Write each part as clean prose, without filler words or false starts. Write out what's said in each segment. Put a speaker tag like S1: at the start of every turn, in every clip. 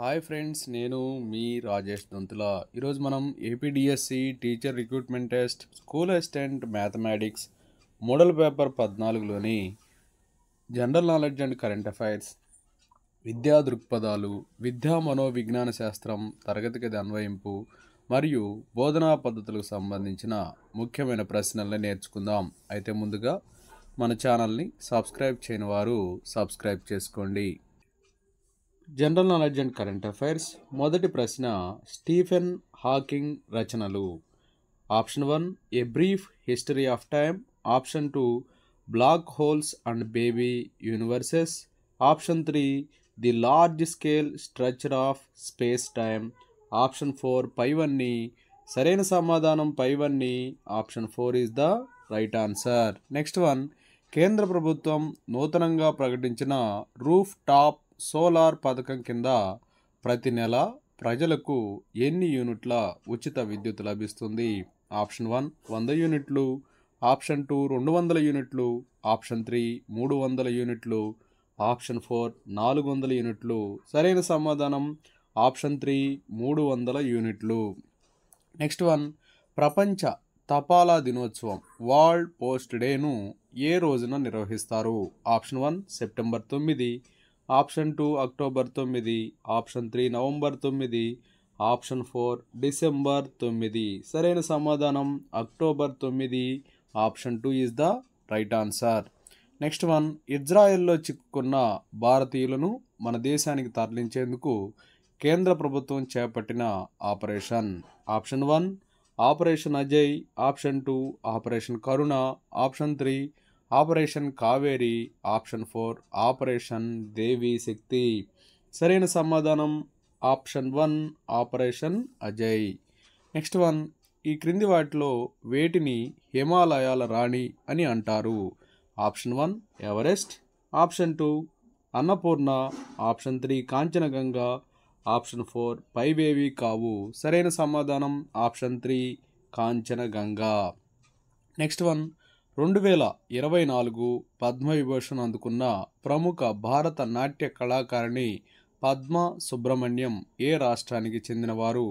S1: Hi friends, నేను మీ రాజేష్ దొంతుల. ఈరోజు మనం APDSC teacher recruitment test school assistant mathematics model paper 14లోని general knowledge and current affairs, విద్యా దృక్పథాలు, విద్యా మనోవిజ్ఞాన శాస్త్రం, తరగతి గది అన్వయింపు మరియు బోధనా పద్ధతులకు సంబంధించిన ముఖ్యమైన ప్రశ్నల్ని నేర్చుకుందాం. అయితే ముందుగా మన ఛానల్ని సబ్స్క్రైబ్ చేయని వారు సబ్స్క్రైబ్ చేసుకోండి. General knowledge and current affairs. మొదటి ప్రశ్న, స్టీఫెన్ హాకింగ్ రచనలు. Option 1 a brief history of time. Option 2 black holes and baby universes. Option 3 the large scale structure of space time. Option 4 పైవన్నీ. సరైన సమాధానం పైవన్నీ. Option 4 is the right answer. Next one, కేంద్ర ప్రభుత్వం నూతనంగా ప్రకటించిన రూఫ్ టాప్ సోలార్ పథకం కింద ప్రతి నెల ప్రజలకు ఎన్ని యూనిట్ల ఉచిత విద్యుత్ లభిస్తుంది? ఆప్షన్ 1 100 యూనిట్లు. ఆప్షన్ 2 200 యూనిట్లు. ఆప్షన్ 3 300 యూనిట్లు. ఆప్షన్ 4 400 యూనిట్లు. సరైన సమాధానం ఆప్షన్ 3 300 యూనిట్లు. నెక్స్ట్ వన్, ప్రపంచ తపాలా దినోత్సవం వరల్డ్ పోస్ట్ డేను ఏ రోజున నిర్వహిస్తారు? Option 1 September 9. Option 2 October 9. Option 3 November 9. Option 4 December 9. సరైన సమాధానం October 9. Option 2 is the right answer. Next one, ఇజ్రాయెల్లో చిక్కుకున్న భారతీయులను మన దేశానికి తరలించేందుకు కేంద్ర ప్రభుత్వం చేపట్టిన operation. Option 1 operation Ajay. Option 2 operation Karuna. Option 3 operation Kaveri. Option 4 operation Devi Shakti. సరైన సమాధానం option 1 operation Ajay. Next one, ఈ క్రింది వాటిలో వేటిని హిమాలయాల రాణి అని అంటారు? Option 1 Everest. Option 2 Annapurna. Option 3 Kanchenjunga. Option 4 పైవేవి కావు. సరైన సమాధానం option 3 Kanchenjunga. Next one, 2024 Padma Vibhushan అందుకున్న ప్రముఖ భారత నాట్య కళాకారిణి పద్మ సుబ్రహ్మణ్యం ఏ రాష్ట్రానికి చెందినవారు?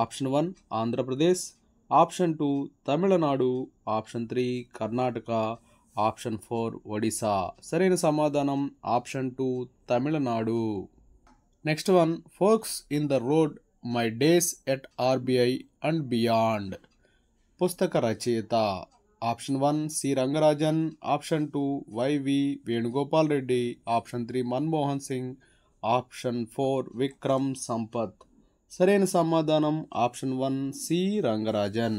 S1: Option 1 Andhra Pradesh. Option 2 Tamil Nadu. Option 3 Karnataka. Option 4 Odisha. సరైన సమాధానం option 2 Tamil Nadu. Next one, forks in the road my days at RBI and beyond పుస్తక రచయిత. Option 1 C Rangarajan. Option 2 YV Venugopal Reddy. Option 3 Manmohan Singh. Option 4 Vikram Sampath. సరైన సమాధానం option 1 C Rangarajan.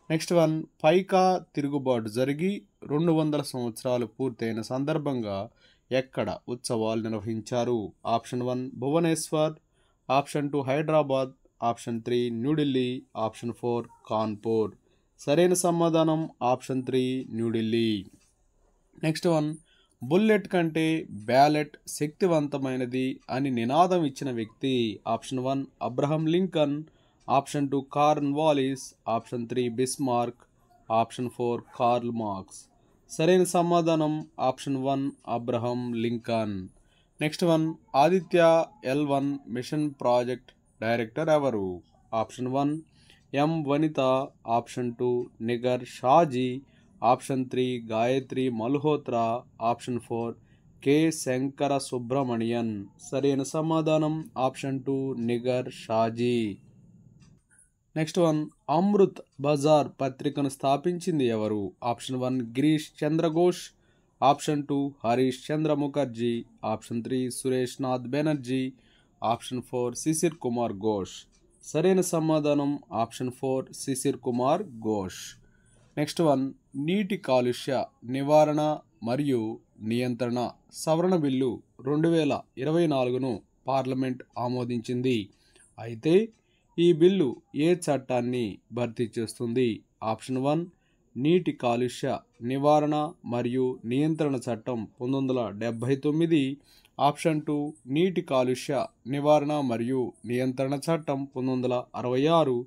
S1: Next one, Paika తిరుగుబాటు జరిగి 200 సంవత్సరాలు పూర్తయిన సందర్భంగా ఎక్కడ ఉత్సవాలు నిర్వహించారు? Option 1 Bhubaneswar. Option 2 Hyderabad. Option 3 New Delhi. Option 4 Kanpur. సరైన సమాధానం option 3 New Delhi. Next one, bullet కంటే బ్యాలెట్ శక్తివంతమైనది అని నినాదం ఇచ్చిన వ్యక్తి? Option 1 Abraham Lincoln. Option 2 Cornwallis. Option 3 Bismarck. Option 4 Karl Marx. సరైన సమాధానం option 1 Abraham Lincoln. Next one, Aditya L1 mission project director ఎవరు? Option 1 M Vanitha. Option 2 Nigar Shaji. Option 3 Gayatri Malhotra. Option 4 K Shankara Subramanian. సరైన సమాధానం option 2 Nigar Shaji. Next one, Amrit Bazar పత్రికను స్థాపించింది ఎవరు? Option 1 Girish Chandra Ghosh. Option 2 Harish Chandra Mukherjee. Option 3 Suresh Nath Banerjee. Option 4 Sisir Kumar Ghosh. సరైన సమాధానం option 4 Sisir Kumar Ghosh. Next one, నీటి కాలుష్య నివారణ మరియు నియంత్రణ సవరణ బిల్లు 2024ను పార్లమెంట్ ఆమోదించింది. అయితే ఈ బిల్లు ఏ చట్టాన్ని భర్తీ చేస్తుంది? ఆప్షన్ 1 నీటి కాలుష్య నివారణ మరియు నియంత్రణ చట్టం 1979. ఆప్షన్ 2 నీటి కాలుష్య నివారణ మరియు నియంత్రణ చట్టం 1966.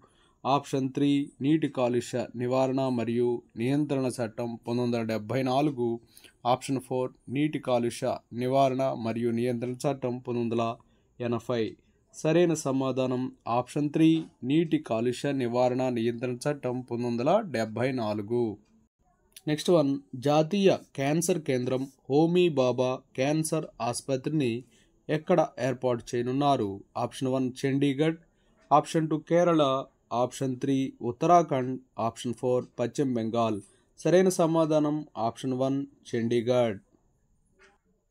S1: ఆప్షన్ 3 నీటి కాలుష్య నివారణ మరియు నియంత్రణ చట్టం 1974. ఆప్షన్ 4 నీటి కాలుష్య నివారణ మరియు నియంత్రణ చట్టం 1980. సరైన సమాధానం ఆప్షన్ 3 నీటి కాలుష్య నివారణ నియంత్రణ చట్టం 1974. నెక్స్ట్ వన్, జాతీయ క్యాన్సర్ కేంద్రం హోమీ బాబా క్యాన్సర్ ఆసుపత్రిని ఎక్కడ ఏర్పాటు చేయనున్నారు? Option 1 Chandigarh, option 2 Kerala, option 3 Uttarakhand, option 4 పశ్చిమ బెంగాల్. సరైన సమాధానం ఆప్షన్ 1 చండీగఢ్.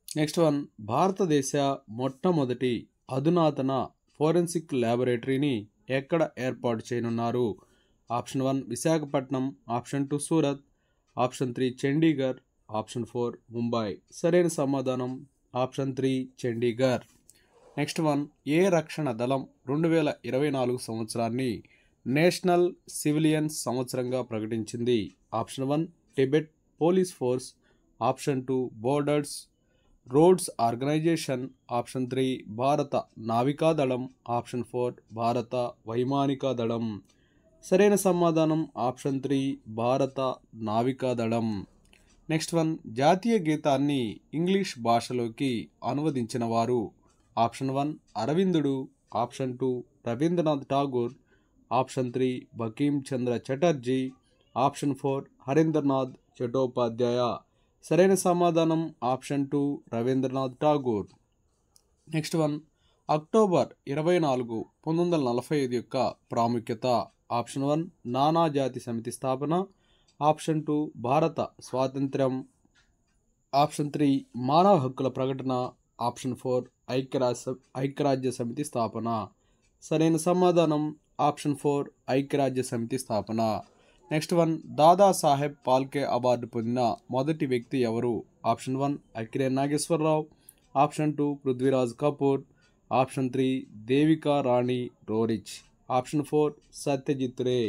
S1: నెక్స్ట్ వన్, భారతదేశ మొట్టమొదటి అధునాతన ఫోరెన్సిక్ ల్యాబొరేటరీని ఎక్కడ ఏర్పాటు చేయనున్నారు? Option 1 Visakhapatnam, option 2 Surat, option 3 Chandigarh, option 4 Mumbai. సరైన సమాధానం ఆప్షన్ 3 చండీగఢ్. నెక్స్ట్ వన్, ఏ రక్షణ దళం 2024 సంవత్సరాన్ని నేషనల్ సివిలియన్స్ సంవత్సరంగా ప్రకటించింది? Option 1 Tibet police force, option 2 borders roads organisation, option 3 భారత నావికా దళం, ఆప్షన్ 4 భారత వైమానికా దళం. సరైన సమాధానం ఆప్షన్ 3 భారత నావికా దళం. నెక్స్ట్ వన్, జాతీయ గీతాన్ని ఇంగ్లీష్ భాషలోకి అనువదించిన వారు? ఆప్షన్ 1 అరవిందుడు, option 2 Rabindranath Tagore, option 3 Bankim Chandra Chatterjee, option 4 Harindranath Chattopadhyay. సరైన సమాధానం option 2 Rabindranath Tagore. Next one, October 24, 1945 యొక్క ప్రాముఖ్యత? ఆప్షన్ 1 నానాజాతి సమితి స్థాపన, ఆప్షన్ 2 భారత స్వాతంత్ర్యం, ఆప్షన్ 3 మానవ హక్కుల ప్రకటన, ఆప్షన్ 4 ఐక్యరాజ్య సమితి స్థాపన. సరైన సమాధానం ఆప్షన్ 4 ఐక్యరాజ్య సమితి స్థాపన. Next one, Dadasaheb Phalke award పొందిన మొదటి వ్యక్తి ఎవరు? Option 1 Akkineni Nageswara Rao, option 2 Prithviraj Kapoor, option 3 Devika Rani Roerich, option 4 Satyajit Ray.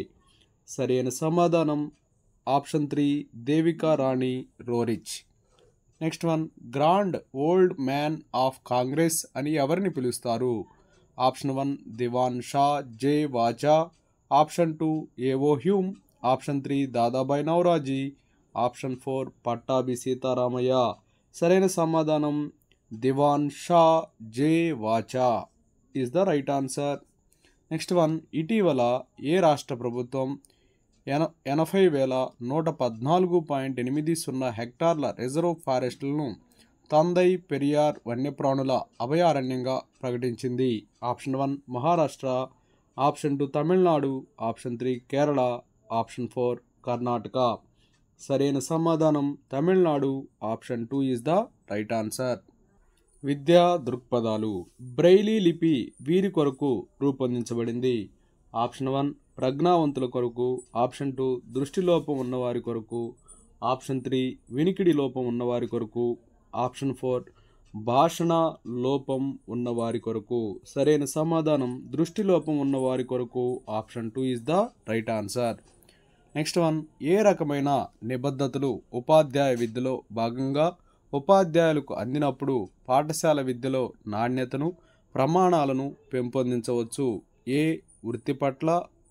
S1: సరైన సమాధానం option 3 Devika Rani Roerich. Next one, grand old man of Congress అని ఎవరిని పిలుస్తారు? ఆప్షన్ 1 దివాన్ షా జే Wacha, option 2 AO Hume, option 3 Dadabhai Naoroji, option 4 Pattabhi Sitaramayya. సరైన సమాధానం దివాన్ షా జే వాచా is the right answer. Next one, ఇటీవల ఏ రాష్ట్ర ప్రభుత్వం 80,114.80 హెక్టార్ల రిజర్వ్ ఫారెస్టులను తందై పెరియార్ వన్యప్రాణుల అభయారణ్యంగా ప్రకటించింది? Option 1 Maharashtra, option 2 Tamil Nadu, option 3 Kerala, option 4 Karnataka. సరైన సమాధానం Tamil Nadu, option 2 is the right answer. విద్యా దృక్పథాలు. బ్రెయిలీ లిపి వీరి కొరకు రూపొందించబడింది? ఆప్షన్ 1 ప్రజ్ఞావంతుల కొరకు, ఆప్షన్ 2 దృష్టిలోపం ఉన్నవారి కొరకు, ఆప్షన్ 3 వినికిడి లోపం ఉన్నవారి కొరకు, ఆప్షన్ 4 భాషణ లోపం ఉన్నవారి కొరకు. సరైన సమాధానం దృష్టిలోపం ఉన్నవారి కొరకు, option 2 is the right answer. Next one, ఏ రకమైన నిబద్ధతలు ఉపాధ్యాయ విద్యలో భాగంగా ఉపాధ్యాయులకు అందినప్పుడు పాఠశాల విద్యలో నాణ్యతను ప్రమాణాలను పెంపొందించవచ్చు? ఏ వృత్తి పట్ల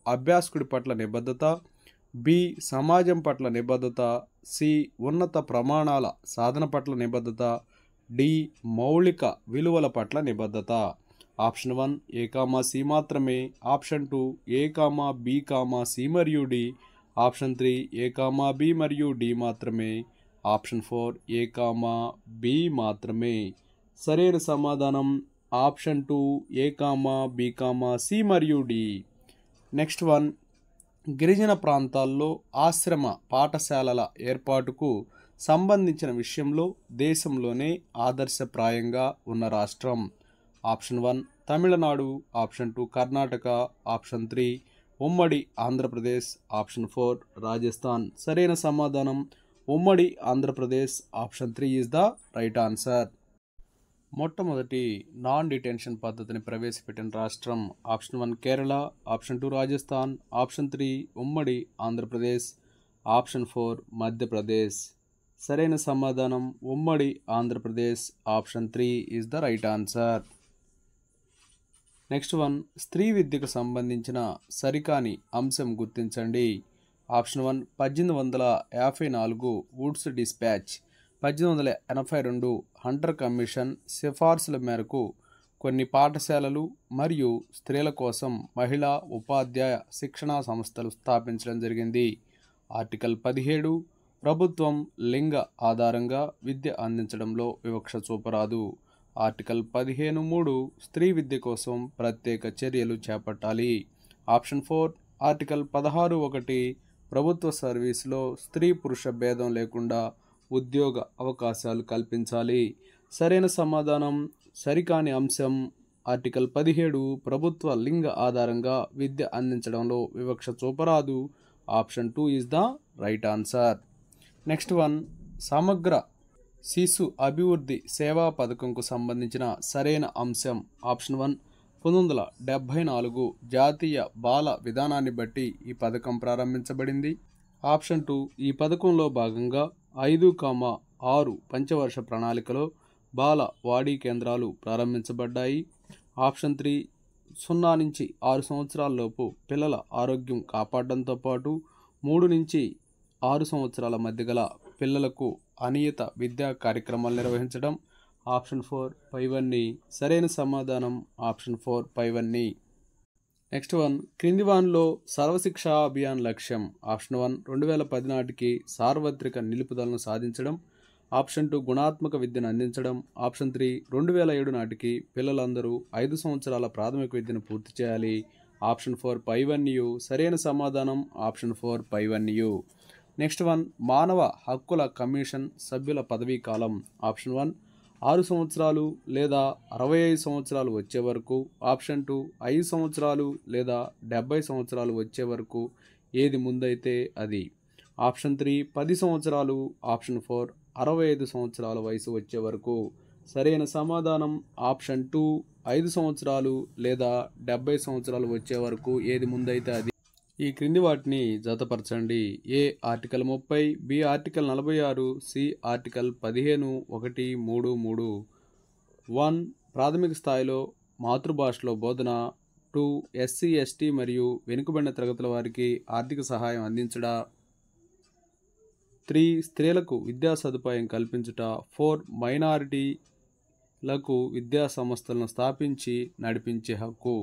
S1: అభ్యాసకుడి పట్ల నిబద్ధత, బి సమాజం పట్ల నిబద్ధత, సి ఉన్నత ప్రమాణాల సాధన పట్ల నిబద్ధత, డి మౌలిక విలువల పట్ల నిబద్ధత. ఆప్షన్ 1 ఏ కామా సి మాత్రమే, ఆప్షన్ 2 ఏ కామా బి కామా సి మరియు డి, ఆప్షన్ 3 ఏ కామా బి మరియు డి మాత్రమే, ఆప్షన్ 4 ఏ కామా బి మాత్రమే. సరైన సమాధానం ఆప్షన్ 2 ఏ కామా బి కామా సి మరియు డి. నెక్స్ట్ వన్, గిరిజన ప్రాంతాల్లో ఆశ్రమ పాఠశాలల ఏర్పాటుకు సంబంధించిన విషయంలో దేశంలోనే ఆదర్శప్రాయంగా ఉన్న రాష్ట్రం? Option 1 Tamil Nadu, option 2 Karnataka, option 3 ఉమ్మడి ఆంధ్రప్రదేశ్, ఆప్షన్ 4 రాజస్థాన్. సరైన సమాధానం ఉమ్మడి Andhra Pradesh, option 3 is the right answer. మొట్టమొదటి నాన్ డిటెన్షన్ పద్ధతిని ప్రవేశపెట్టిన రాష్ట్రం? Option 1 Kerala, option 2 Rajasthan, option 3 ఉమ్మడి ఆంధ్రప్రదేశ్, ఆప్షన్ 4 మధ్యప్రదేశ్. సరైన సమాధానం ఉమ్మడి Andhra Pradesh, option 3 is the right answer. Next one, స్త్రీ విద్యకు సంబంధించిన సరికాని అంశం గుర్తించండి. Option 1 1854 Woods dispatch, 1882 Hunter commission సిఫార్సుల మేరకు కొన్ని పాఠశాలలు మరియు స్త్రీల కోసం మహిళా ఉపాధ్యాయ శిక్షణా సంస్థలు స్థాపించడం జరిగింది. ఆర్టికల్ 17 ప్రభుత్వం లింగ ఆధారంగా విద్య అందించడంలో వివక్ష చూపరాదు. ఆర్టికల్ 15(3) స్త్రీ విద్య కోసం ప్రత్యేక చర్యలు చేపట్టాలి. ఆప్షన్ 4 ఆర్టికల్ 16(1) ప్రభుత్వ సర్వీసులో స్త్రీ పురుష భేదం లేకుండా ఉద్యోగ అవకాశాలు కల్పించాలి. సరైన సమాధానం సరికాని అంశం ఆర్టికల్ 17 ప్రభుత్వ లింగ ఆధారంగా విద్య అందించడంలో వివక్ష చూపరాదు. Option 2 is the right answer. Next one, సమగ్ర శిశు అభివృద్ధి సేవా పథకంకు సంబంధించిన సరైన అంశం. ఆప్షన్ 1 1974 జాతీయ బాల విధానాన్ని బట్టి ఈ పథకం ప్రారంభించబడింది. ఆప్షన్ 2 ఈ పథకంలో భాగంగా 5,6 పంచవర్ష ప్రణాళికలో బాల వాడీ కేంద్రాలు ప్రారంభించబడ్డాయి. ఆప్షన్ 3 0 నుంచి 6 సంవత్సరాల లోపు పిల్లల ఆరోగ్యం కాపాడడంతో పాటు 3 నుంచి 6 సంవత్సరాల మధ్య గల పిల్లలకు అనియత విద్యా కార్యక్రమాలు నిర్వహించడం. ఆప్షన్ 4 పైవన్నీ. సరైన సమాధానం ఆప్షన్ 4 పైవన్నీ. నెక్స్ట్ వన్, క్రింది వానిలో సర్వశిక్షా అభియాన్ లక్ష్యం. ఆప్షన్ 1 2010 నాటికి సార్వత్రిక నిలుపుదలను సాధించడం. ఆప్షన్ 2 గుణాత్మక విద్యను అందించడం. ఆప్షన్ 3 2007 నాటికి పిల్లలందరూ 5 సంవత్సరాల ప్రాథమిక విద్యను పూర్తి చేయాలి. ఆప్షన్ 4 పైవన్నీ. సరైన సమాధానం ఆప్షన్ 4 పైవన్నీ. నెక్స్ట్ వన్, మానవ హక్కుల కమిషన్ సభ్యుల పదవీ కాలం. ఆప్షన్ 1 6 సంవత్సరాలు లేదా 65 సంవత్సరాలు వచ్చే వరకు. ఆప్షన్ 2 5 సంవత్సరాలు లేదా 70 సంవత్సరాలు వచ్చే వరకు. ఏది ముందైతే అది. ఆప్షన్ 3 10 సంవత్సరాలు. ఆప్షన్ 4 65 సంవత్సరాల వయసు వచ్చే వరకు. సరైన సమాధానం ఆప్షన్ 2 5 సంవత్సరాలు లేదా 70 సంవత్సరాలు వచ్చే వరకు. ఏది ముందైతే అది. ఈ క్రింది వాటిని జతపరచండి. A article 30, B article 46, C article 15(1)(3)(3). 1 ప్రాథమిక స్థాయిలో మాతృభాషలో బోధన. 2 ఎస్సీ ఎస్టీ మరియు వెనుకబడిన తరగతుల వారికి ఆర్థిక సహాయం అందించుట. 3 స్త్రీలకు విద్యా సదుపాయం కల్పించుట. 4 మైనారిటీలకు విద్యా సంస్థలను స్థాపించి నడిపించే హక్కు.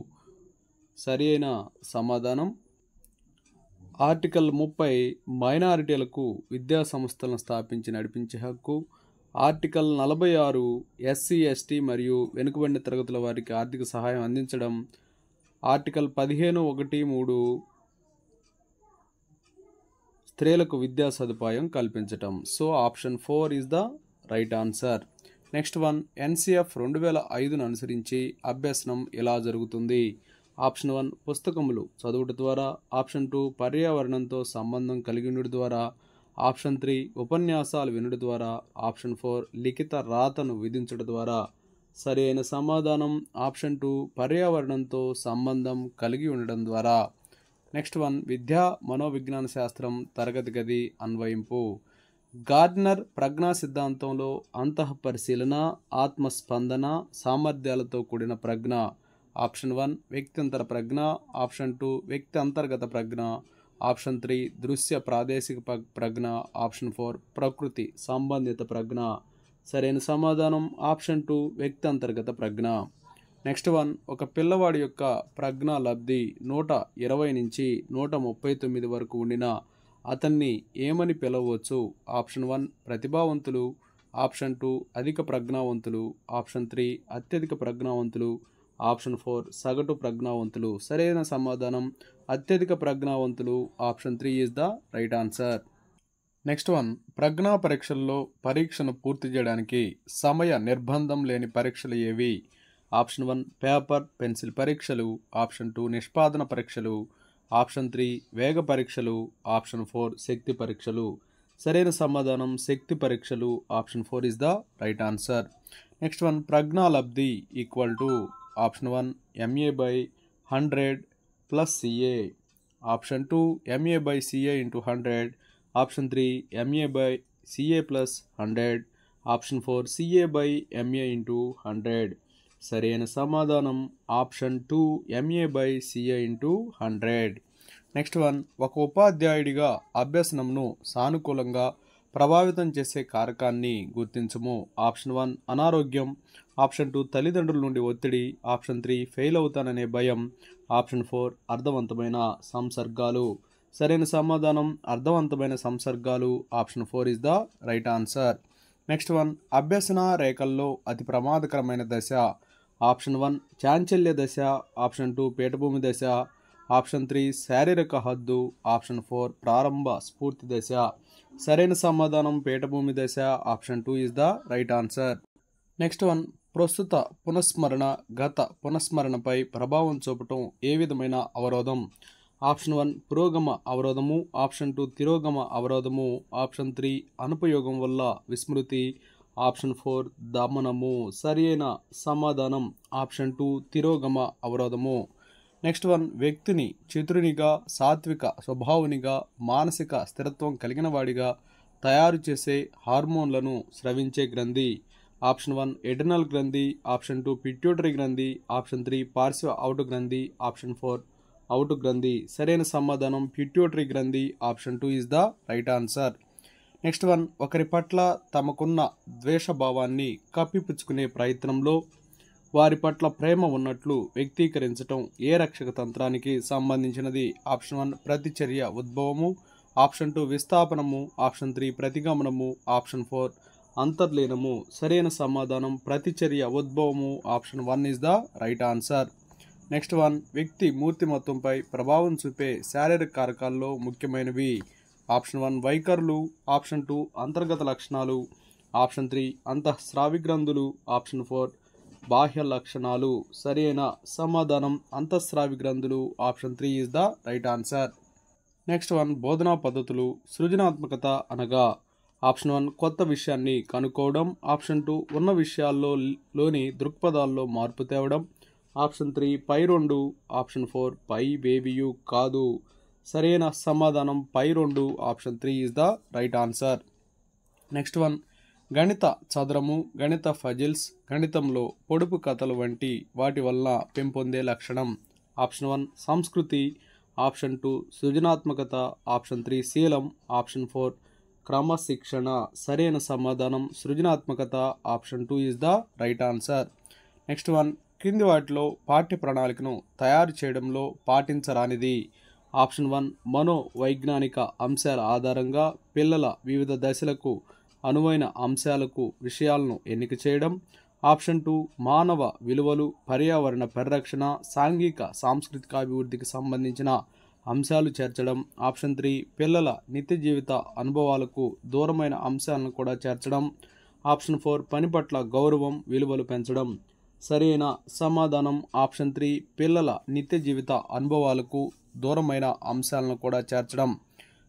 S1: సరి అయిన సమాధానం ఆర్టికల్ 30 మైనారిటీలకు విద్యా సంస్థలను స్థాపించి నడిపించే హక్కు. ఆర్టికల్ 46 ఎస్సీ ఎస్టీ మరియు వెనుకబడిన తరగతుల వారికి ఆర్థిక సహాయం అందించడం. ఆర్టికల్ 15(1)(3) స్త్రీలకు విద్యా సదుపాయం కల్పించటం. So option 4 is the right answer. Next one, NCF 2005ను అనుసరించి అభ్యసనం ఎలా జరుగుతుంది. ఆప్షన్ 1 పుస్తకములు చదువుట ద్వారా. ఆప్షన్ 2 పర్యావరణంతో సంబంధం కలిగి ఉండడం ద్వారా. ఆప్షన్ 3 ఉపన్యాసాలు వినడం ద్వారా. ఆప్షన్ 4 లిఖిత రాతను విధించడం ద్వారా. సరి అయిన సమాధానం ఆప్షన్ 2 పర్యావరణంతో సంబంధం కలిగి ఉండడం ద్వారా. నెక్స్ట్ వన్, విద్యా మనోవిజ్ఞాన శాస్త్రం తరగతి గది అన్వయింపు. గార్డ్నర్ ప్రజ్ఞా సిద్ధాంతంలో అంతఃపరిశీలన, ఆత్మస్పందన, సామర్థ్యాలతో కూడిన ప్రజ్ఞ. ఆప్షన్ 1 వ్యక్తంతర ప్రజ్ఞ. ఆప్షన్ 2 వ్యక్తి అంతర్గత ప్రజ్ఞ. ఆప్షన్ 3 దృశ్య ప్రాదేశిక ప్రజ్ఞ. ఆప్షన్ 4 ప్రకృతి సంబంధిత ప్రజ్ఞ. సరైన సమాధానం ఆప్షన్ 2 వ్యక్తి అంతర్గత ప్రజ్ఞ. నెక్స్ట్ వన్, ఒక పిల్లవాడి యొక్క ప్రజ్ఞా లబ్ధి 120 నుంచి 139 వరకు ఉండిన అతన్ని ఏమని పిలవచ్చు. ఆప్షన్ 1 ప్రతిభావంతులు. ఆప్షన్ 2 అధిక ప్రజ్ఞావంతులు. ఆప్షన్ 3 అత్యధిక ప్రజ్ఞావంతులు. ఆప్షన్ 4 సగటు ప్రజ్ఞావంతులు. సరైన సమాధానం అత్యధిక ప్రజ్ఞావంతులు. Option 3 is the right answer. Next one, ప్రజ్ఞా పరీక్షల్లో పరీక్షను పూర్తి చేయడానికి సమయ నిర్బంధం లేని పరీక్షలు ఏవి. ఆప్షన్ 1 పేపర్ పెన్సిల్ పరీక్షలు. ఆప్షన్ 2 నిష్పాదన పరీక్షలు. ఆప్షన్ 3 వేగ పరీక్షలు. ఆప్షన్ 4 శక్తి పరీక్షలు. సరైన సమాధానం శక్తి పరీక్షలు. Option 4 is the right answer. Next one, ప్రజ్ఞా లబ్ధి equal to option 1 MA/100 + CA. Option 2 MA/CA × 100. Option 3 MA/CA + 100. Option 4 CA/MA × 100. సరైన సమాధానం ఆప్షన్ 2 MA/CA × 100. నెక్స్ట్ వన్, ఒక ఉపాధ్యాయుడిగా అభ్యసనంను సానుకూలంగా ప్రభావితం చేసే కారకాన్ని గుర్తించము. ఆప్షన్ 1 అనారోగ్యం. ఆప్షన్ 2 తల్లిదండ్రుల నుండి ఒత్తిడి, ఆప్షన్ 3 ఫెయిల్ అవుతాననే భయం, ఆప్షన్ 4 అర్థవంతమైన సంసర్గాలు. సరైన సమాధానం అర్థవంతమైన సంసర్గాలు. Option 4 is the right answer. Next one, అభ్యసన రేఖల్లో అతి ప్రమాదకరమైన దశ. ఆప్షన్ 1 చాంచల్య దశ, ఆప్షన్ 2 పీఠభూమి దశ, ఆప్షన్ 3 శారీరక హద్దు, ఆప్షన్ 4 ప్రారంభ స్ఫూర్తి దశ. సరైన సమాధానం పీఠభూమి దశ. Option 2 is the right answer. Next one, ప్రస్తుత పునఃస్మరణ గత పునఃస్మరణపై ప్రభావం చూపటం ఏ విధమైన అవరోధం. ఆప్షన్ 1 పురోగమ అవరోధము, ఆప్షన్ 2 తిరోగమ అవరోధము, ఆప్షన్ 3 అనుపయోగం వల్ల విస్మృతి, ఆప్షన్ 4 దమనము. సరైన సమాధానం ఆప్షన్ 2 తిరోగమ అవరోధము. నెక్స్ట్ వన్, వ్యక్తిని చతురునిగా, సాత్విక స్వభావునిగా, మానసిక స్థిరత్వం కలిగిన వాడిగా తయారు చేసే హార్మోన్లను స్రవించే గ్రంథి. ఆప్షన్ 1 ఎడ్రినల్ గ్రంథి, ఆప్షన్ 2 పిట్యూటరీ గ్రంథి, ఆప్షన్ 3 పార్శ్వ అవుటు గ్రంథి, ఆప్షన్ 4 అవుటు గ్రంథి. సరైన సమాధానం పిట్యూటరీ గ్రంథి. Option 2 is the right answer. Next one, ఒకరి పట్ల తమకున్న ద్వేషభావాన్ని కప్పిపుచ్చుకునే ప్రయత్నంలో వారి పట్ల ప్రేమ ఉన్నట్లు వ్యక్తీకరించటం ఏ రక్షక తంత్రానికి సంబంధించినది. ఆప్షన్ 1 ప్రతిచర్య ఉద్భవము, ఆప్షన్ 2 విస్థాపనము, ఆప్షన్ 3 ప్రతిగమనము, ఆప్షన్ 4 అంతర్లీనము. సరైన సమాధానం ప్రతిచర్య ఉద్భవము. Option 1 is the right answer. Next one, వ్యక్తి మూర్తిమత్వంపై ప్రభావం చూపే శారీరక కారకాల్లో ముఖ్యమైనవి. ఆప్షన్ 1 వైఖరులు, ఆప్షన్ 2 అంతర్గత లక్షణాలు, ఆప్షన్ 3 అంతఃస్రావి గ్రంథులు, ఆప్షన్ 4 బాహ్య లక్షణాలు. సరైన సమాధానం అంతఃస్రావి గ్రంథులు. Option 3 is the right answer. Next one, బోధనా పద్ధతులు. సృజనాత్మకత అనగా ఆప్షన్ 1 కొత్త విషయాన్ని కనుక్కోవడం, ఆప్షన్ 2 ఉన్న విషయాల్లోని దృక్పథాల్లో మార్పు తేవడం, ఆప్షన్ 3 పై 2, ఆప్షన్ 4 పై బేబియు కాదు. సరైన సమాధానం పై 2, option 3 is the right answer. Next one, గణిత చదరము, గణిత ఫజిల్స్, గణితంలో పొడుపు కథలు వంటి వాటి వల్ల పెంపొందే లక్షణం. ఆప్షన్ 1 సంస్కృతి, ఆప్షన్ 2 సృజనాత్మకత, ఆప్షన్ 3 శీలం, ఆప్షన్ 4 క్రమశిక్షణ. సరైన సమాధానం సృజనాత్మకత. Option 2 is the right answer. Next one, క్రింది వాటిలో పాఠ్య ప్రణాళికను తయారు చేయడంలో పాటించరానిది. ఆప్షన్ 1 మనోవైజ్ఞానిక అంశాల ఆధారంగా పిల్లల వివిధ దశలకు అనువైన అంశాలకు విషయాలను ఎన్నిక చేయడం, ఆప్షన్ 2 మానవ విలువలు, పర్యావరణ పరిరక్షణ, సాంఘిక సాంస్కృతిక అభివృద్ధికి సంబంధించిన అంశాలు చేర్చడం, ఆప్షన్ 3 పిల్లల నిత్య జీవిత అనుభవాలకు దూరమైన అంశాలను కూడా చేర్చడం, ఆప్షన్ 4 పని పట్ల గౌరవం, విలువలు పెంచడం. సరైన సమాధానం ఆప్షన్ 3 పిల్లల నిత్య జీవిత అనుభవాలకు దూరమైన అంశాలను కూడా చేర్చడం.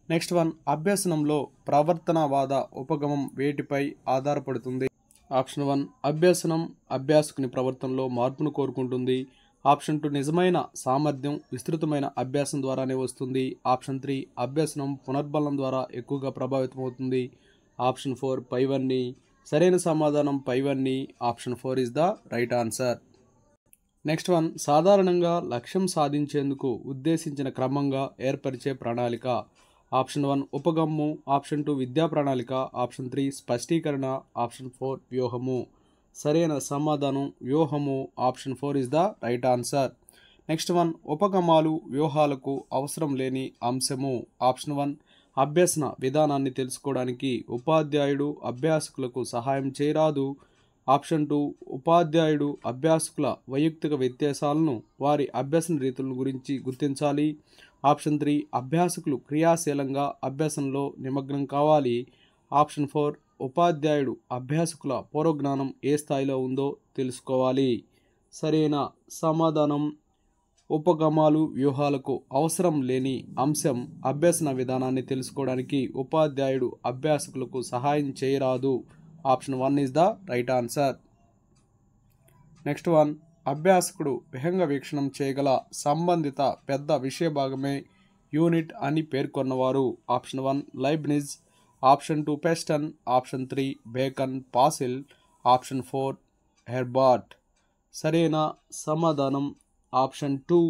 S1: నెక్స్ట్ వన్, అభ్యసనంలో ప్రవర్తనవాద ఉపగమం వేటిపై ఆధారపడుతుంది. ఆప్షన్ 1 అభ్యసనం అభ్యాసకుని ప్రవర్తనలో మార్పును కోరుకుంటుంది, ఆప్షన్ 2 నిజమైన సామర్థ్యం విస్తృతమైన అభ్యాసం ద్వారానే వస్తుంది, ఆప్షన్ 3 అభ్యసనం పునర్బలం ద్వారా ఎక్కువగా ప్రభావితమవుతుంది, ఆప్షన్ 4 పైవన్నీ. సరైన సమాధానం పైవన్నీ. Option 4 is the right answer. Next one, సాధారణంగా లక్ష్యం సాధించేందుకు ఉద్దేశించిన క్రమంగా ఏర్పరిచే ప్రణాళిక. ఆప్షన్ 1 ఉపగమ్ము, ఆప్షన్ 2 విద్యా ప్రణాళిక, ఆప్షన్ 3 స్పష్టీకరణ, ఆప్షన్ 4 వ్యూహము. సరైన సమాధానం వ్యూహము. Option 4 is the right answer. Next one, ఉపగమాలు వ్యూహాలకు అవసరం లేని అంశము. ఆప్షన్ 1 అభ్యసన విధానాన్ని తెలుసుకోవడానికి ఉపాధ్యాయుడు అభ్యాసకులకు సహాయం చేయరాదు, ఆప్షన్ 2 ఉపాధ్యాయుడు అభ్యాసకుల వైయక్తిక వ్యత్యాసాలను వారి అభ్యసన రీతుల గురించి గుర్తించాలి, ఆప్షన్ 3 అభ్యాసకులు క్రియాశీలంగా అభ్యసనలో నిమగ్నం కావాలి, ఆప్షన్ 4 ఉపాధ్యాయుడు అభ్యాసకుల పూర్వజ్ఞానం ఏ స్థాయిలో ఉందో తెలుసుకోవాలి. సరైన సమాధానం ఉపగమాలు వ్యూహాలకు అవసరం లేని అంశం అభ్యసన విధానాన్ని తెలుసుకోవడానికి ఉపాధ్యాయుడు అభ్యాసకులకు సహాయం చేయరాదు. Option 1 is the right answer. Next one, అభ్యాసకుడు విహంగ వీక్షణం చేయగల సంబంధిత పెద్ద విషయ భాగమే యూనిట్ అని పేర్కొన్నవారు. ఆప్షన్ 1 లైబ్నిజ్, ఆప్షన్ 2 పెస్టన్, ఆప్షన్ 3 బేకన్ పాసిల్, ఆప్షన్ 4 హెర్బార్ట్. సరైన సమాధానం ఆప్షన్ 2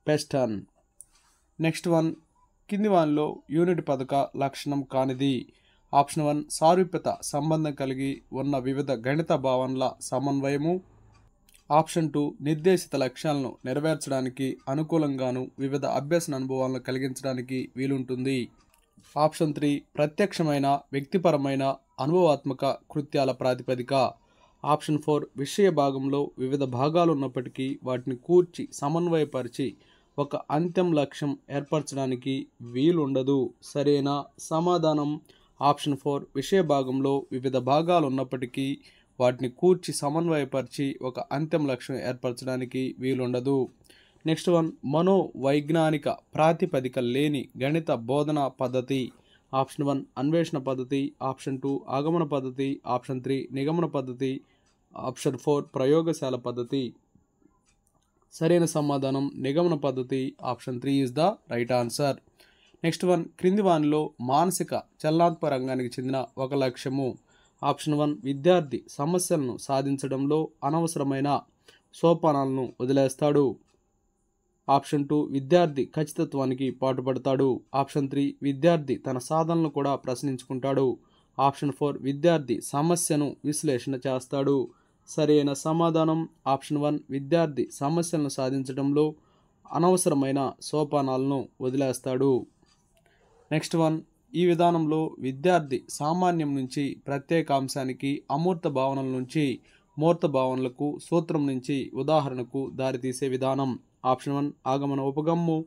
S1: పెస్టన్. నెక్స్ట్ వన్, కింది వానిలో యూనిట్ పథక లక్షణం కానిది. ఆప్షన్ 1 సారూప్యత సంబంధం కలిగి ఉన్న వివిధ గణిత భావనల సమన్వయము. ఆప్షన్ 2 నిర్దేశిత లక్ష్యాలను నెరవేర్చడానికి అనుకూలంగాను వివిధ అభ్యసన అనుభవాలను కలిగించడానికి వీలుంటుంది. ఆప్షన్ 3 ప్రత్యక్షమైన వ్యక్తిపరమైన అనుభవాత్మక కృత్యాల ప్రాతిపదిక. ఆప్షన్ 4 విషయ భాగంలో వివిధ భాగాలు ఉన్నప్పటికీ వాటిని కూర్చి సమన్వయపరిచి ఒక అంత్యం లక్ష్యం ఏర్పరచడానికి వీలుండదు. సరైన సమాధానం ఆప్షన్ 4 విషయ భాగంలో వివిధ భాగాలు ఉన్నప్పటికీ వాటిని కూర్చి సమన్వయపరిచి ఒక అంత్యం లక్ష్యం ఏర్పరచడానికి వీలుండదు. నెక్స్ట్ వన్ మనోవైజ్ఞానిక ప్రాతిపదిక లేని గణిత బోధనా పద్ధతి. ఆప్షన్ 1 అన్వేషణ పద్ధతి. ఆప్షన్ 2 ఆగమన పద్ధతి. ఆప్షన్ 3 నిగమన పద్ధతి. ఆప్షన్ 4 ప్రయోగశాల పద్ధతి. సరైన సమాధానం నిగమన పద్ధతి. Option 3 is the right answer. Next one క్రింది వానిలో మానసిక చలనాత్మక రంగానికి చెందిన ఒక లక్ష్యము. ఆప్షన్ 1 విద్యార్థి సమస్యలను సాధించడంలో అనవసరమైన సోపానాలను వదిలేస్తాడు. ఆప్షన్ 2 విద్యార్థి ఖచ్చితత్వానికి పాటుపడతాడు. ఆప్షన్ 3 విద్యార్థి తన సాధనలను కూడా ప్రశ్నించుకుంటాడు. ఆప్షన్ 4 విద్యార్థి సమస్యను విశ్లేషణ చేస్తాడు. సరైన సమాధానం ఆప్షన్ 1 విద్యార్థి సమస్యలను సాధించడంలో అనవసరమైన సోపానాలను వదిలేస్తాడు. నెక్స్ట్ వన్ ఈ విధానంలో విద్యార్థి సామాన్యం నుంచి ప్రత్యేకాంశానికి, అమూర్త భావనల నుంచి మూర్త భావనలకు, సూత్రం నుంచి ఉదాహరణకు దారితీసే విధానం. ఆప్షన్ 1 ఆగమన ఉపగమ్ము.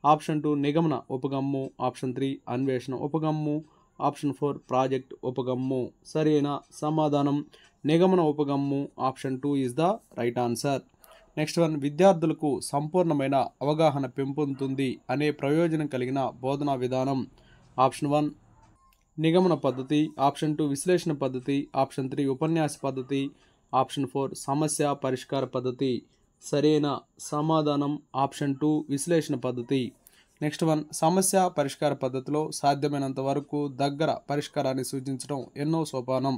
S1: ఆప్షన్ 2 నిగమన ఉపగమ్ము. ఆప్షన్ 3 అన్వేషణ ఉపగమ్ము. ఆప్షన్ 4 ప్రాజెక్ట్ ఉపగమ్ము. సరైన సమాధానం నిగమన ఉపగమ్ము. Option 2 is the right answer. Next one విద్యార్థులకు సంపూర్ణమైన అవగాహన పెంపొందుతుంది అనే ప్రయోజనం కలిగిన బోధనా విధానం. ఆప్షన్ 1 నిగమన పద్ధతి. ఆప్షన్ 2 విశ్లేషణ పద్ధతి. ఆప్షన్ 3 ఉపన్యాస పద్ధతి. ఆప్షన్ 4 సమస్య పరిష్కార పద్ధతి. సరైన సమాధానం ఆప్షన్ 2 విశ్లేషణ పద్ధతి. నెక్స్ట్ వన్ సమస్య పరిష్కార పద్ధతిలో సాధ్యమైనంత వరకు దగ్గర పరిష్కారాన్ని సూచించడం ఎన్నో సోపానం.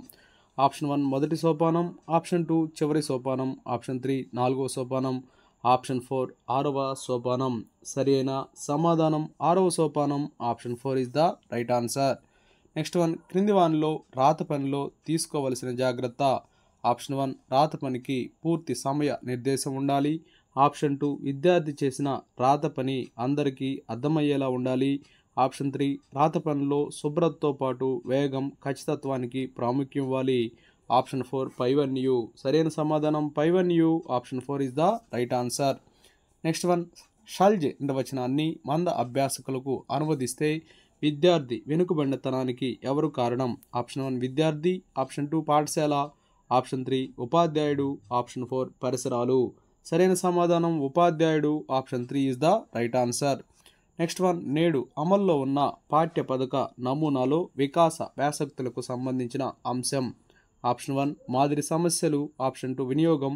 S1: ఆప్షన్ 1 మొదటి సోపానం. ఆప్షన్ 2 చివరి సోపానం. ఆప్షన్ 3 4వ సోపానం. ఆప్షన్ 4 6వ సోపానం. సరైన సమాధానం 6వ సోపానం. Option 4 is the right answer. Next one క్రింది వానిలో రాత పనిలో తీసుకోవలసిన జాగ్రత్త. ఆప్షన్ 1 రాత పనికి పూర్తి సమయ నిర్దేశం ఉండాలి. ఆప్షన్ 2 విద్యార్థి చేసిన రాత పని అందరికీ అర్థమయ్యేలా ఉండాలి. ఆప్షన్ 3 రాత పనిలో శుభ్రతతో పాటు వేగం, ఖచ్చితత్వానికి ప్రాముఖ్యం ఇవ్వాలి. ఆప్షన్ 4 పైవన్యు. సరైన సమాధానం పైవన్యు. Option 4 is the right answer. Next one షల్జ్ నిర్వచనాన్ని మంద అభ్యాసకులకు అనువదిస్తే విద్యార్థి వెనుకబడినతనానికి ఎవరు కారణం? ఆప్షన్ 1 విద్యార్థి. ఆప్షన్ 2 పాఠశాల. ఆప్షన్ 3 ఉపాధ్యాయుడు. ఆప్షన్ 4 పరిసరాలు. సరైన సమాధానం ఉపాధ్యాయుడు. Option 3 is the right answer. Next one నేడు అమల్లో ఉన్న పాఠ్య పథక నమూనాలో వికాస వ్యాసక్తులకు సంబంధించిన అంశం. ఆప్షన్ 1 మాదిరి సమస్యలు. ఆప్షన్ 2 వినియోగం.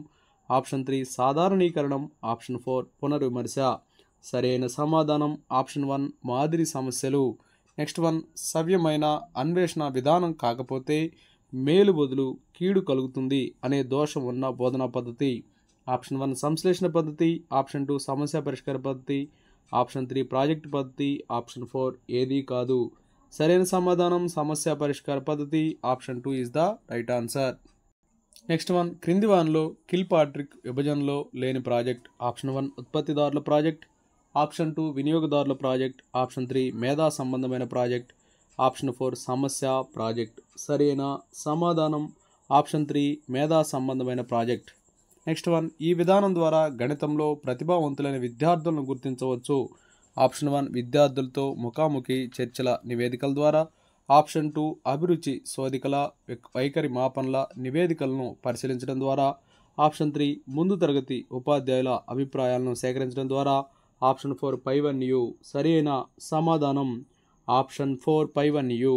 S1: ఆప్షన్ 3 సాధారణీకరణం. ఆప్షన్ 4 పునర్విమర్శ. సరైన సమాధానం ఆప్షన్ 1 మాదిరి సమస్యలు. నెక్స్ట్ వన్ సవ్యమైన అన్వేషణ విధానం కాకపోతే మేలు బదులు కీడు కలుగుతుంది అనే దోషం ఉన్న బోధనా పద్ధతి. ఆప్షన్ 1 సంశ్లేషణ పద్ధతి. ఆప్షన్ 2 సమస్య పరిష్కార పద్ధతి. ఆప్షన్ 3 ప్రాజెక్ట్ పద్ధతి. ఆప్షన్ 4 ఏదీ కాదు. సరైన సమాధానం సమస్య పరిష్కార పద్ధతి. Option 2 is the right answer. Next one క్రింది వానిలో కిల్పాట్రిక్ విభజనలో లేని ప్రాజెక్ట్. ఆప్షన్ 1 ఉత్పత్తిదారుల ప్రాజెక్ట్. ఆప్షన్ 2 వినియోగదారుల ప్రాజెక్ట్. ఆప్షన్ 3 మేధా సంబంధమైన ప్రాజెక్ట్. ఆప్షన్ 4 సమస్య ప్రాజెక్ట్. సరైన సమాధానం ఆప్షన్ 3 మేధా సంబంధమైన ప్రాజెక్ట్. నెక్స్ట్ వన్ ఈ విధానం ద్వారా గణితంలో ప్రతిభావంతులైన విద్యార్థులను గుర్తించవచ్చు. ఆప్షన్ 1 విద్యార్థులతో ముఖాముఖి చర్చల నివేదికల ద్వారా. ఆప్షన్ 2 అభిరుచి శోధికల వైఖరి మాపనల నివేదికలను పరిశీలించడం ద్వారా. ఆప్షన్ 3 ముందు తరగతి ఉపాధ్యాయుల అభిప్రాయాలను సేకరించడం ద్వారా. ఆప్షన్ 4 పైవన్యు. సరైన సమాధానం ఆప్షన్ 4 పైవన్యు.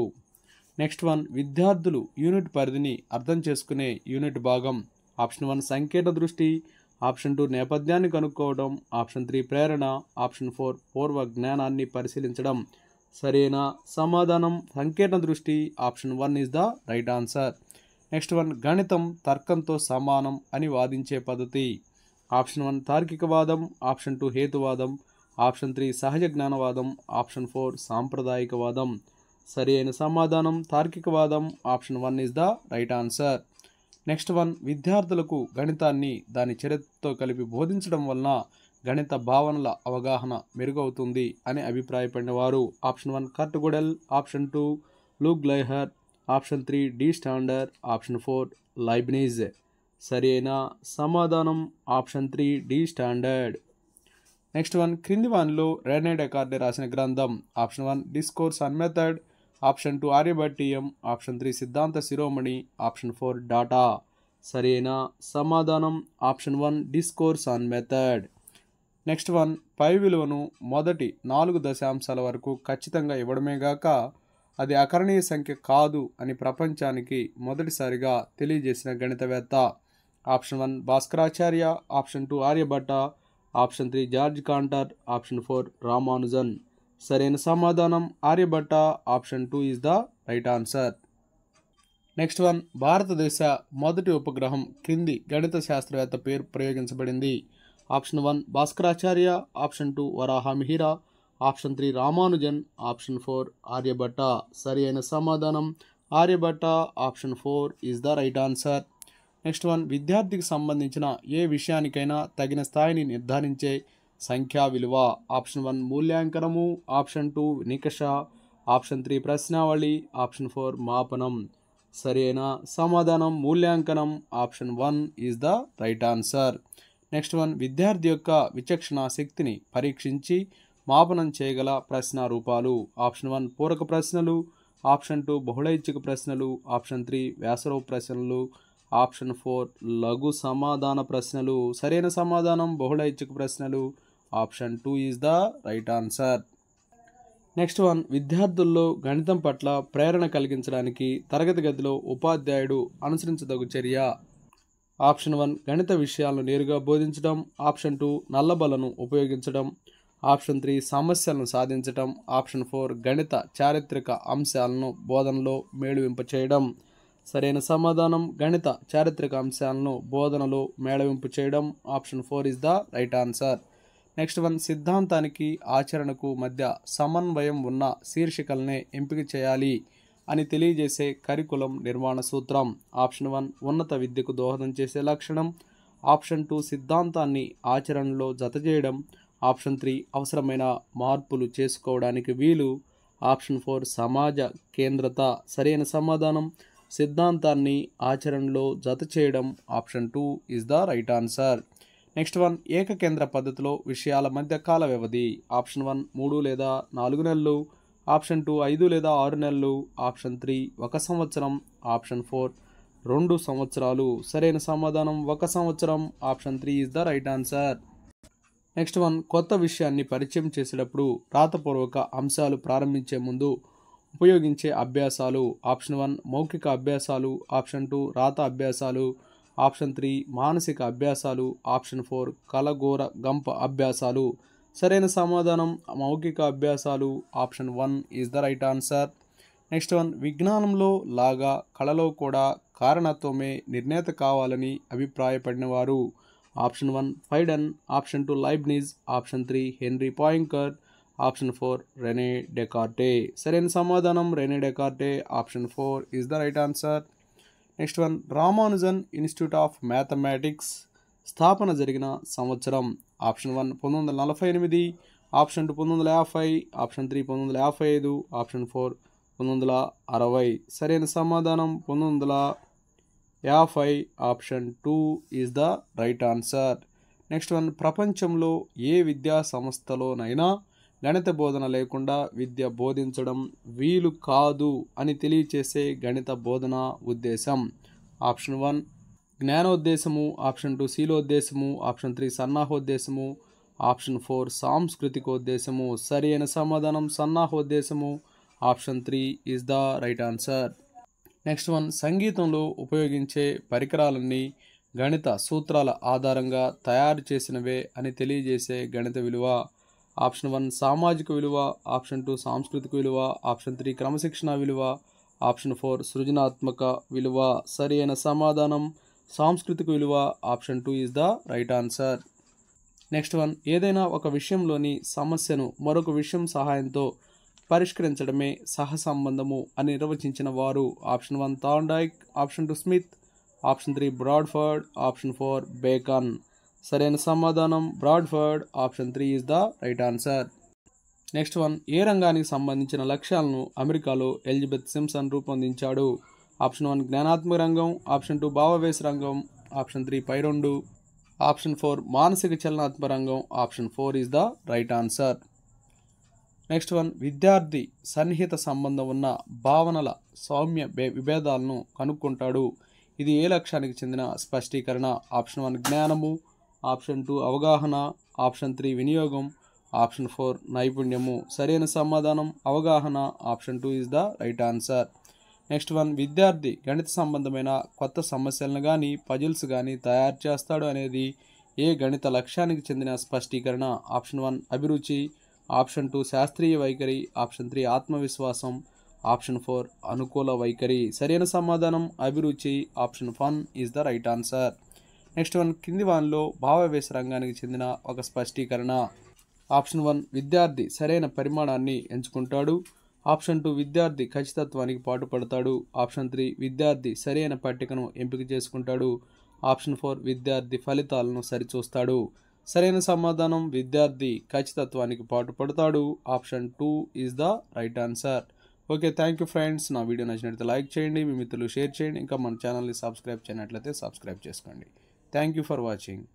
S1: నెక్స్ట్ వన్ విద్యార్థులు యూనిట్ పరిధిని అర్థం చేసుకునే యూనిట్ భాగం. ఆప్షన్ 1 సంకీర్ణ దృష్టి. ఆప్షన్ 2 నేపథ్యాన్ని కనుక్కోవడం. ఆప్షన్ 3 ప్రేరణ. ఆప్షన్ 4 పూర్వ జ్ఞానాన్ని పరిశీలించడం. సరైన సమాధానం సంకీర్ణ దృష్టి. Option 1 is the right answer. Next one గణితం తర్కంతో సమానం అని వాదించే పద్ధతి. ఆప్షన్ 1 తార్కికవాదం. ఆప్షన్ 2 హేతువాదం. ఆప్షన్ 3 సహజ జ్ఞానవాదం. ఆప్షన్ 4 సాంప్రదాయికవాదం. సరి అయిన సమాధానం తార్కికవాదం. Option 1 is the right answer. Next one, విద్యార్థులకు గణితాన్ని దాని చరిత్రతో కలిపి బోధించడం వలన గణిత భావనల అవగాహన మెరుగవుతుంది అని అభిప్రాయపడినవారు. Option 1 Kurt Godel, option 2 Luke Glaiher, option 3 de Stander, option 4 Leibniz. సరి అయిన సమాధానం option 3 de standard. Next one, క్రింది వానిలో రెనే డెకార్టే రాసిన గ్రంథం. Option 1 discourse on method, option 2 Aryabhatiyam, option 3 Siddhanta Shiromani, option 4 data. సరి అయిన సమాధానం option 1 discourse on method. Next one, పై విలువను మొదటి 4 దశాంశాల వరకు ఖచ్చితంగా ఇవ్వడమే గాక అది అకరణీయ సంఖ్య కాదు అని ప్రపంచానికి మొదటిసారిగా తెలియజేసిన గణితవేత్త. Option 1 Bhaskaracharya, option 2 Aryabhatta, option 3 George Cantor, option 4 Ramanujan. సరైన సమాధానం Aryabhatta. Option 2 is the right answer. Next one, భారతదేశ మొదటి ఉపగ్రహం క్రింది గణిత శాస్త్రవేత్త పేరు ప్రయోగించబడింది. Option 1 Bhaskaracharya, option 2 Varahamihira, option 3 Ramanujan, option 4 Aryabhatta. సరి అయిన సమాధానం Aryabhatta. Option 4 is the right answer. Next one, విద్యార్థికి సంబంధించిన ఏ విషయానికైనా తగిన స్థాయిని నిర్ధారించే సంఖ్యా విలువ. ఆప్షన్ 1 మూల్యాంకనము, ఆప్షన్ 2 నికష, ఆప్షన్ 3 ప్రశ్నావళి, ఆప్షన్ 4 మాపనం. సరి అయిన సమాధానం మూల్యాంకనం. Option 1 is the right answer. Next one, విద్యార్థి యొక్క విచక్షణ శక్తిని పరీక్షించి మాపనం చేయగల ప్రశ్న రూపాలు. ఆప్షన్ 1 పూరక ప్రశ్నలు, ఆప్షన్ 2 బహుళైచ్ఛిక ప్రశ్నలు, ఆప్షన్ 3 వ్యాసరూప ప్రశ్నలు, ఆప్షన్ 4 లఘు సమాధాన ప్రశ్నలు. సరైన సమాధానం బహుళైచ్ఛిక ప్రశ్నలు. Option 2 is the right answer. Next one, విద్యార్థుల్లో గణితం పట్ల ప్రేరణ కలిగించడానికి తరగతి గదిలో ఉపాధ్యాయుడు అనుసరించదగు చర్య. ఆప్షన్ 1 గణిత విషయాలను నేరుగా బోధించడం, ఆప్షన్ 2 నల్లబలను ఉపయోగించడం, ఆప్షన్ 3 సమస్యలను సాధించడం, ఆప్షన్ 4 గణిత చారిత్రక అంశాలను బోధనలో మేళవింప చేయడం. సరైన సమాధానం గణిత చారిత్రక అంశాలను బోధనలో మేళవింపు చేయడం. Option 4 is the right answer. Next one, సిద్ధాంతానికి ఆచరణకు మధ్య సమన్వయం ఉన్న శీర్షికలనే ఎంపిక చేయాలి అని తెలియజేసే కరికులం నిర్మాణ సూత్రం. ఆప్షన్ 1 ఉన్నత విద్యకు దోహదం చేసే లక్షణం, ఆప్షన్ 2 సిద్ధాంతాన్ని ఆచరణలో జతచేయడం, ఆప్షన్ 3 అవసరమైన మార్పులు చేసుకోవడానికి వీలు, ఆప్షన్ 4 సమాజ కేంద్రత. సరైన సమాధానం సిద్ధాంతాన్ని ఆచరణలో జత చేయడం. Option 2 is the right answer. Next one, ఏకకేంద్ర పద్ధతిలో విషయాల మధ్య కాల వ్యవధి. ఆప్షన్ 1 3 లేదా 4 నెలలు, ఆప్షన్ 2 5 లేదా 6 నెలలు, ఆప్షన్ 3 1 సంవత్సరం, ఆప్షన్ 4 2 సంవత్సరాలు. సరైన సమాధానం 1 సంవత్సరం. Option 3 is the right answer. Next one, కొత్త విషయాన్ని పరిచయం చేసేటప్పుడు రాతపూర్వక అంశాలు ప్రారంభించే ముందు ఉపయోగించే అభ్యాసాలు. ఆప్షన్ 1 మౌఖిక అభ్యాసాలు, ఆప్షన్ 2 రాత అభ్యాసాలు, ఆప్షన్ 3 మానసిక అభ్యాసాలు, ఆప్షన్ 4 కలగోర గంప అభ్యాసాలు. సరైన సమాధానం మౌఖిక అభ్యాసాలు. Option 1 is the right answer. Next one, విజ్ఞానంలో లాగా కళలో కూడా కారణత్వమే నిర్ణేత కావాలని అభిప్రాయపడినవారు. ఆప్షన్ 1 ఫైడన్, option 2 Leibniz, option 3 Henri Poincare, option 4 Rene Descartes. సరైన సమాధానం Rene Descartes. Option 4 is the right answer. Next one, Ramanujan institute of mathematics స్థాపన జరిగిన సంవత్సరం. Option 1 1948, option 2 1950, option 3 1955, option 4 1960. సరైన సమాధానం 1950. Option 2 is the right answer. Next one, ప్రపంచంలో ఏ విద్యా సంస్థలోనైనా గణిత బోధన లేకుండా విద్య బోధించడం వీలు కాదు అని తెలియచేసే గణిత బోధన ఉద్దేశం. ఆప్షన్ 1 జ్ఞానోద్దేశము, ఆప్షన్ 2 శీలోద్దేశము, ఆప్షన్ 3 సన్నాహోద్దేశము, ఆప్షన్ 4 సాంస్కృతికోద్దేశము. సరి అయిన సమాధానం సన్నాహోద్దేశము. Option 3 is the right answer. Next one, సంగీతంలో ఉపయోగించే పరికరాలన్నీ గణిత సూత్రాల ఆధారంగా తయారు చేసినవే అని తెలియజేసే గణిత విలువ. ఆప్షన్ 1 సామాజిక విలువ, ఆప్షన్ 2 సాంస్కృతిక విలువ, ఆప్షన్ 3 క్రమశిక్షణ విలువ, ఆప్షన్ 4 సృజనాత్మక విలువ. సరి అయిన సమాధానం సాంస్కృతిక విలువ. Option 2 is the right answer. Next one, ఏదైనా ఒక విషయంలోని సమస్యను మరొక విషయం సహాయంతో పరిష్కరించడమే సహసంబంధము అని నిర్వచించిన వారు? Option 1 Thorndike, option 2 Smith, option 3 Bradford, option 4 Bacon. సరైన సమాధానం Bradford. Option 3 is the right answer. Next one, ఏ రంగానికి సంబంధించిన లక్ష్యాలను అమెరికాలో ఎలిజబెత్ సింప్సన్ రూపొందించాడు? ఆప్షన్ 1 జ్ఞానాత్మక రంగం, ఆప్షన్ 2 భావవేశ రంగం, ఆప్షన్ 3 పై రెండు, ఆప్షన్ 4 మానసిక చలనాత్మక రంగం, option 4 is the right answer. Next one, విద్యార్థి సన్నిహిత సంబంధం ఉన్న భావనల సౌమ్య విభేదాలను కనుక్కుంటాడు. ఇది ఏ లక్ష్యానికి చెందిన స్పష్టీకరణ? ఆప్షన్ 1 జ్ఞానము, ఆప్షన్ 2 అవగాహన, ఆప్షన్ 3 వినియోగం, ఆప్షన్ 4 నైపుణ్యము. సరైన సమాధానం అవగాహన. Option 2 is the right answer. Next one, విద్యార్థి గణిత సంబంధమైన కొత్త సమస్యలను కానీ పజిల్స్ కానీ తయారు చేస్తాడు అనేది ఏ గణిత లక్ష్యానికి చెందిన స్పష్టీకరణ? ఆప్షన్ 1 అభిరుచి, ఆప్షన్ 2 శాస్త్రీయ వైఖరి, ఆప్షన్ 3 ఆత్మవిశ్వాసం, ఆప్షన్ 4 అనుకూల వైఖరి. సరైన సమాధానం అభిరుచి. Option 1 is the right answer. Next one, కింది వానిలో భావవేశ రంగానికి చెందిన ఒక స్పష్టీకరణ? ఆప్షన్ 1 విద్యార్థి సరైన పరిమాణాన్ని ఎంచుకుంటాడు, ఆప్షన్ 2 విద్యార్థి ఖచ్చితత్వానికి పాటుపడతాడు, ఆప్షన్ 3 విద్యార్థి సరైన పట్టికను ఎంపిక చేసుకుంటాడు, ఆప్షన్ 4 విద్యార్థి ఫలితాలను సరిచూస్తాడు. సరైన సమాధానం విద్యార్థి ఖచ్చితత్వానికి పాటుపడతాడు. Option 2 is the right answer. Okay, thank you friends. నా వీడియో నచ్చినట్లయితే లైక్ చేయండి, మీ మిత్రులు షేర్ చేయండి, ఇంకా మన ఛానల్ని సబ్స్క్రైబ్ చేయనట్లయితే సబ్స్క్రైబ్ చేసుకోండి. Thank you for watching.